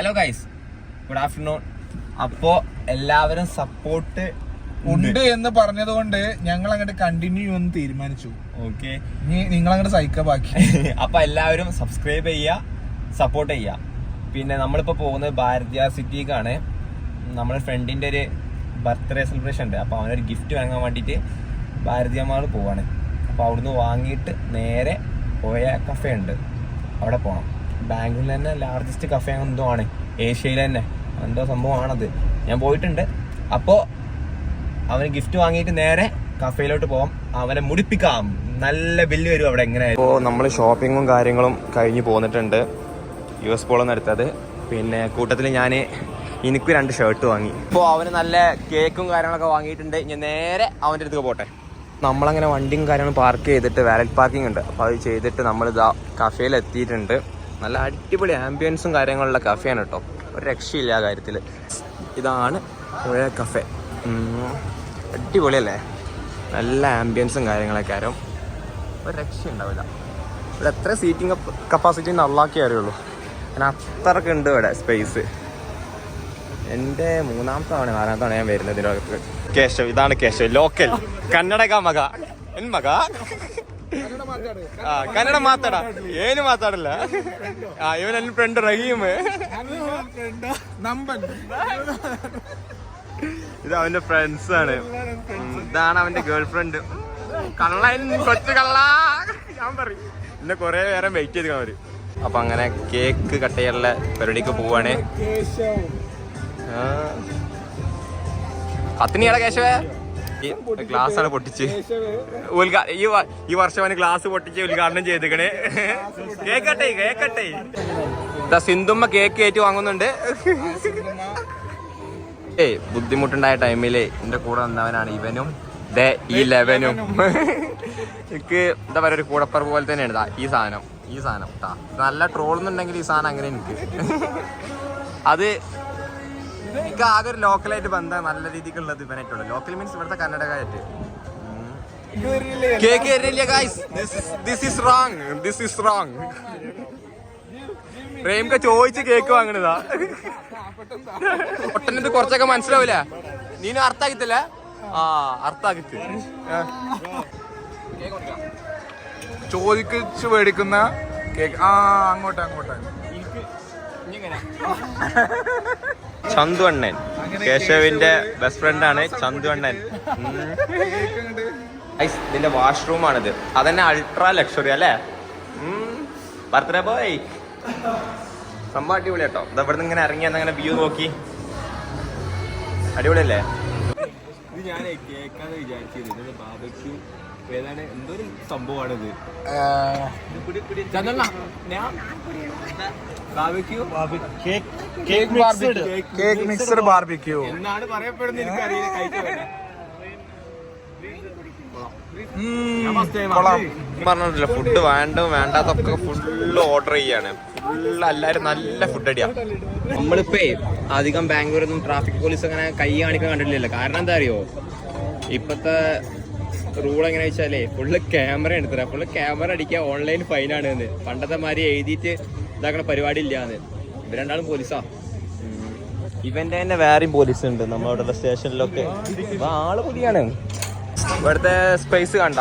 Hello guys, good afternoon. അപ്പോ എല്ലാവരും support ഉണ്ട് എന്ന് പറഞ്ഞതുകൊണ്ട് ഞങ്ങൾ അങ്ങോട്ട് കണ്ടിന്യൂ ചെയ്യുമെന്ന് തീരുമാനിച്ചു. ഓക്കെ, നിങ്ങൾ അങ്ങോട്ട് സഹിക്ക ബാക്കി. അപ്പൊ എല്ലാവരും സബ്സ്ക്രൈബ് ചെയ്യുക, സപ്പോർട്ട് ചെയ്യുക. പിന്നെ നമ്മളിപ്പോ പോകുന്നത് ഭാരതിയാർ സിറ്റിക്കാണ്. നമ്മുടെ ഫ്രണ്ടിന്റെ ഒരു ബർത്ത്ഡേ സെലിബ്രേഷൻ ഉണ്ട്. അപ്പൊ അവനൊരു ഗിഫ്റ്റ് വാങ്ങാൻ വേണ്ടിയിട്ട് ഭാരതിയമാൾ പോവാണ്. അപ്പൊ അവിടുന്ന് വാങ്ങിയിട്ട് നേരെ പോയ കഫേ ഉണ്ട്, അവിടെ പോകണം. ബാംഗ്ലൂരിൽ തന്നെ ലാർജസ്റ്റ് കഫേ എന്തോ ആണ്, ഏഷ്യയിൽ തന്നെ എന്തോ സംഭവമാണത്. ഞാൻ പോയിട്ടുണ്ട്. അപ്പോൾ അവന് ഗിഫ്റ്റ് വാങ്ങിയിട്ട് നേരെ കഫേയിലോട്ട് പോകാം, അവനെ മുടിപ്പിക്കാം. നല്ല ബില്ല് വരും അവിടെ. എങ്ങനെ ഇപ്പോൾ നമ്മൾ ഷോപ്പിങ്ങും കാര്യങ്ങളും കഴിഞ്ഞ് പോന്നിട്ടുണ്ട്. US പോളൊന്നും എടുത്തത്. പിന്നെ കൂട്ടത്തിൽ ഞാൻ എനിക്ക് 2 ഷർട്ട് വാങ്ങി. ഇപ്പോൾ അവന് നല്ല കേക്കും കാര്യങ്ങളൊക്കെ വാങ്ങിയിട്ടുണ്ട്. ഞാൻ നേരെ അവൻ്റെ അടുത്ത് പോട്ടെ. നമ്മളങ്ങനെ വണ്ടിയും കാര്യങ്ങളും പാർക്ക് ചെയ്തിട്ട് വാലറ്റ് പാർക്കിംഗ് ഉണ്ട്. അപ്പോൾ അത് ചെയ്തിട്ട് നമ്മളിതാ കഫേയിൽ എത്തിയിട്ടുണ്ട്. നല്ല അടിപൊളി ആംബിയൻസും കാര്യങ്ങളുള്ള കഫേയാണ് കേട്ടോ, ഒരു രക്ഷയില്ല ആ കാര്യത്തിൽ. ഇതാണ് പഴയ കഫേ. അടിപൊളിയല്ലേ, നല്ല ആംബിയൻസും കാര്യങ്ങളൊക്കെ ആരും ഒരു രക്ഷ ഉണ്ടാവില്ല. ഇവിടെ എത്ര സീറ്റിംഗ് കപ്പാസിറ്റി നല്ലാക്കി അറിയുള്ളൂ. ഞാൻ അത്രയ്ക്ക് ഉണ്ട് ഇവിടെ സ്പേസ്. എൻ്റെ 4ാമത്തെ തവണ 4ാമത്തെ തവണ ഞാൻ വരുന്നത് ഇതിനകത്ത്. കേശവ്, ഇതാണ് കേശവ്, ലോക്കൽ ಕನ್ನಡಗ ಮಗ. ಏನ್ ಮಗ? ಕನ್ನಡ ಮಾತಾಡ, ಏನು ಮಾತಾಡಲ್ಲ. ಇವನ್ ನನ್ನ ಫ್ರೆಂಡ್ ರಹೀಮ್. ഇത് അവന്റെ ഫ്രണ്ട്സ് ആണ്. ഇതാണ് അവന്റെ ഗേൾ ഫ്രണ്ട്. കള്ളൻ, കൊച്ചു കള്ള. ഞാൻ പറയും പിന്നെ കൊറേ നേരം വെയിറ്റ് ചെയ്ത് അവര്. അപ്പൊ അങ്ങനെ കേക്ക് കട്ട് ചെയ്യാനുള്ള പരിപാടിക്ക് പോവാണ്. കത്തിനിയാളെ കേശവേ, ഗ്ലാസ് ആണ് പൊട്ടിച്ച് ഈ വർഷം അവന് ഗ്ലാസ് പൊട്ടിച്ച് ഉദ്ഘാടനം ചെയ്തിക്കണേ. കേക്കട്ടെ. സിന്ധുമ്മ കേക്ക് കയറ്റി വാങ്ങുന്നുണ്ട്. ബുദ്ധിമുട്ടുണ്ടായ ടൈമില് എന്റെ കൂടെ വന്നവനാണ് ഇവനും ഈ ലെവനും. എനിക്ക് എന്താ പറയാ, ഒരു കൂടപ്പറ പോലെ തന്നെയാണ് ഈ സാധനം നല്ല ട്രോളുന്നുണ്ടെങ്കിൽ ഈ സാധനം അങ്ങനെ എനിക്ക് എനിക്ക് ആകെ ഒരു ലോക്കലായിട്ട് ബന്ധം നല്ല രീതിക്കുള്ളത് ഇവനായിട്ടുള്ളൂ. ലോക്കൽ മീൻസ് ഇവിടുത്തെ കന്നഡകായിട്ട്. കേക്ക് തരില്ല ഗൈസ്, ദിസ് ഈസ് റോങ്. റേംക ചോദിച്ച് കേക്ക് വാങ്ങണതാ. ഒട്ടനത് കുറച്ചൊക്കെ മനസ്സിലാവില്ല. നീനും അർത്ഥാക്കിത്തല്ലേ? അർത്ഥാക്കിത്ത് ചോദിച്ചു മേടിക്കുന്ന കേക്ക്. അങ്ങോട്ട് ചന്തു അണ്ണൻ, കേശവിന്റെ ബെസ്റ്റ് ഫ്രണ്ട് ആണ് ചന്തു അണ്ണൻ. ഇതിന്റെ വാഷ്റൂമാണിത്. അതന്നെ അൾട്രാ ലക്ഷറി അല്ലേ? ബർത്ത്ഡേ ബോയ് സംഭവം അടിപൊളി കേട്ടോ. ഇത് ഇവിടെ നിന്ന് ഇങ്ങനെ ഇറങ്ങി അങ്ങനെ വ്യൂ നോക്കി അടിപൊളിയല്ലേ? ഇത് ഞാൻ കേൾക്കാന്ന് വിചാരിച്ചിരുന്നത് ബാബയ്ക്ക് ഏതാണ് എന്തൊരു സംഭവമാണിത്. കേക്ക് മിക്സഡ് ബാർബിക്യൂ എന്നാണ് പറയപ്പെടുന്നത്. എനിക്കറിയില്ല. പറഞ്ഞിട്ടില്ല, ഫുഡ് വേണ്ടാത്തൊക്കെ ഫുള്ള് ഓർഡർ ചെയ്യാണ്. ഫുള്ള് എല്ലാരും നല്ല ഫുഡ് അടിയാ. നമ്മളിപ്പോ അധികം ബാംഗ്ലൂരൊന്നും ട്രാഫിക് പോലീസ് അങ്ങനെ കൈ കാണിക്കാൻ കണ്ടിട്ടില്ലല്ലോ. കാരണം എന്താ അറിയോ, ഇപ്പത്തെ റൂൾ എങ്ങനെ വെച്ചാലേ ഫുള്ള് ക്യാമറ എടുത്തരാ. ഫുള്ള് ക്യാമറ അടിക്കുക, ഓൺലൈൻ ഫൈനാണ് എന്ന്. പണ്ടത്തെ മാതിരി എഴുതിയിട്ട് ഇതാക്കണ പരിപാടി ഇല്ലാന്ന്. ഇവർ രണ്ടാളും പോലീസാ. ഇവന്റെ തന്നെ വേറെയും പോലീസ് ഉണ്ട് നമ്മളുടെ സ്റ്റേഷനിലൊക്കെ. ആള് പുലിയാണ്. ഇവിടുത്തെ സ്പേസ് കണ്ട,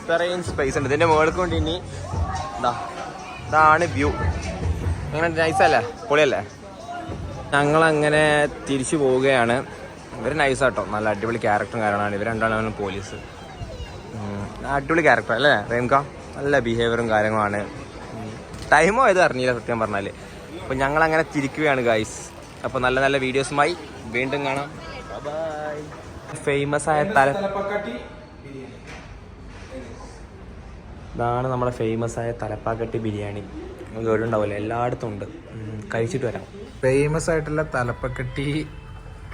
ഇത്രയും സ്പേസ് ഉണ്ട്. ഇതിന്റെ മുകൾക്ക് കൊണ്ട് ഇനി ഇതാണ് വ്യൂ. അങ്ങനെ നൈസല്ലേ, പൊളിയല്ലേ? ഞങ്ങളങ്ങനെ തിരിച്ചു പോവുകയാണ്. ഇവർ നൈസാട്ടോ, നല്ല അടിപൊളി ക്യാരക്ടറും കാര്യങ്ങളാണ്. ഇവർ രണ്ടാളും പോലീസ്. അടിപൊളി ക്യാരക്ടർ അല്ലേ റേംക? നല്ല ബിഹേവിയറും കാര്യങ്ങളാണ്. ടൈമോ ഇത് അറിഞ്ഞില്ല സത്യം പറഞ്ഞാൽ. അപ്പോൾ ഞങ്ങളങ്ങനെ തിരിക്കുകയാണ് ഗൈസ്. അപ്പോൾ നല്ല നല്ല വീഡിയോസുമായി വീണ്ടും കാണാം. ബൈ. ഫേമസ് ആയ ഇതാണ് നമ്മുടെ ഫേമസ് ആയ തലപ്പാക്കട്ടി ബിരിയാണി. കേടുണ്ടാവില്ല, എല്ലായിടത്തും ഉണ്ട്. കഴിച്ചിട്ട് വരാം. ഫേമസ് ആയിട്ടുള്ള തലപ്പക്കട്ടി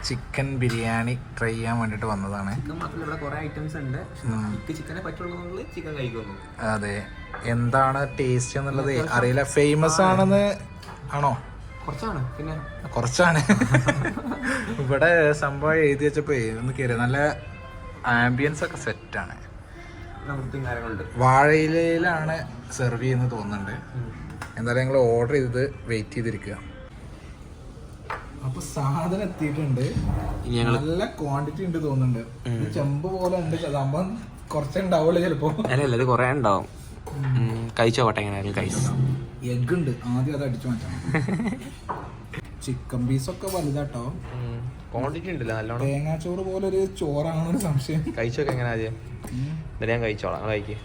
ചിക്കൻ ബിരിയാണി ട്രൈ ചെയ്യാൻ വേണ്ടിട്ട് വന്നതാണ്. അതെ, എന്താണ് ടേസ്റ്റ് എന്നുള്ളത് അറിയില്ല. ഫേമസ് ആണെന്ന് ആണോ? കുറച്ചാണ് ഇവിടെ സംഭവം എഴുതി വെച്ചപ്പോ ഒന്ന് കയറി. നല്ല ആംബിയൻസ് ഒക്കെ സെറ്റാണ്. വാഴയിലാണ് സെർവ് ചെയ്യുന്നത് തോന്നുന്നുണ്ട്. എന്തായാലും ഞങ്ങൾ ഓർഡർ ചെയ്തത് വെയിറ്റ് ചെയ്തിരിക്കുക. അപ്പൊ സാധനം എത്തിയിട്ടുണ്ട്. നല്ല ക്വാണ്ടിറ്റി ഉണ്ട് തോന്നുന്നുണ്ട്. ചെമ്പ് പോലെ ഉണ്ട്. അതാകുമ്പോ കുറച്ചുണ്ടാവുള്ളൂ ചിലപ്പോ. അല്ല ഇത് കൊറേ ഉണ്ടാവും. കഴിച്ചോട്ടെ എങ്ങനെയായാലും കഴിച്ചു. എഗ് ഉണ്ട്, ആദ്യം അത് അടിച്ചു മാറ്റണം. ചിക്കൻ പീസൊക്കെ വലുതാട്ടോ. ക്വാണ്ടിറ്റി ഉണ്ടല്ലോ നല്ലോണം. തേങ്ങാച്ചോറ് പോലെ ഒരു ചോറാണെന്നൊരു സംശയം. കഴിച്ചോക്കെ എങ്ങനെ ആദ്യം? എന്നിട്ട് ഞാൻ കഴിച്ചോളാം. നിങ്ങൾ കഴിക്ക്.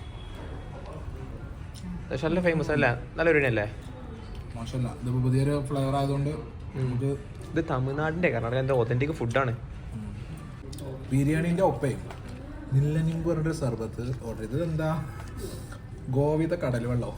പക്ഷെ നല്ല ഫേമസ് അല്ല, നല്ല ബിരിയാണി അല്ലേ? മോശമല്ല, ഇതിപ്പോ പുതിയൊരു ഫ്ലേവർ ആയതുകൊണ്ട് ഇത് തമിഴ്നാടിന്റെ കർണാടക എന്റെ ഒതന്റിക് ഫുഡാണ്. ബിരിയാണിന്റെ ഒപ്പേ നില്ലനിമ്പ് പറഞ്ഞൊരു സർബത്ത് ഓർഡർ ചെയ്തത്. എന്താ ഗോവിത കടൽ വെള്ളമോ